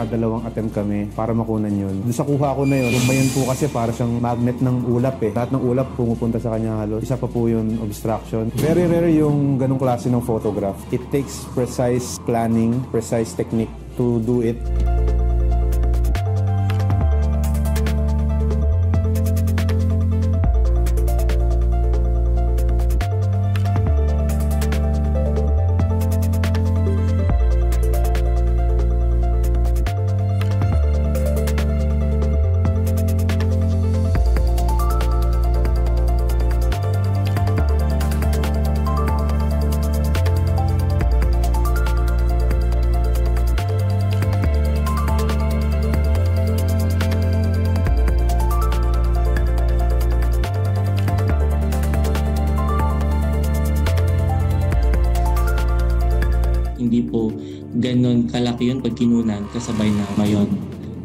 Nakadalawang attempt kami para makunan yun. Doon sa kuha ko na yun, Lumayan po kasi para siyang magnet ng ulap eh. Lahat ng ulap pumupunta sa kanya halos. Isa pa po yun, obstruction. Very rare yung ganong klase ng photograph. It takes precise planning, precise technique to do it. Hindi po ganon kalaki yun pag kinunan kasabay ng Mayon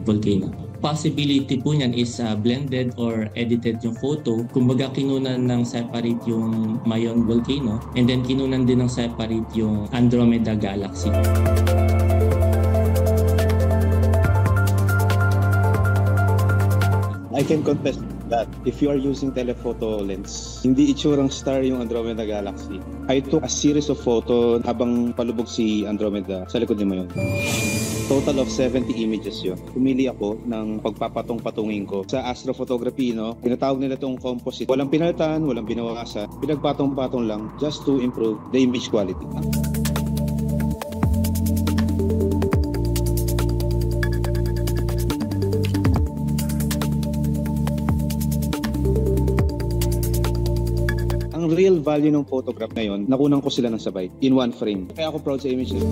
volcano. Possibility po niyan is blended or edited yung photo. Kumbaga kinunan ng separate yung Mayon volcano and then kinunan din ng separate yung Andromeda Galaxy. I can confess that if you are using telephoto lens, hindi itsurang star yung Andromeda Galaxy. I took a series of photo habang palubog si Andromeda sa likod ni Mayon. Total of 70 images yun. Pumili ako ng pagpapatong-patungin ko. Sa astrophotography, tinatawag nila itong composite. Walang pinalitan, walang binawasan. Pinagpatong-patong lang just to improve the image quality. Ang real value ng photograph ngayon, nakunan ko sila ng sabay in one frame. Kaya ako proud sa image nila.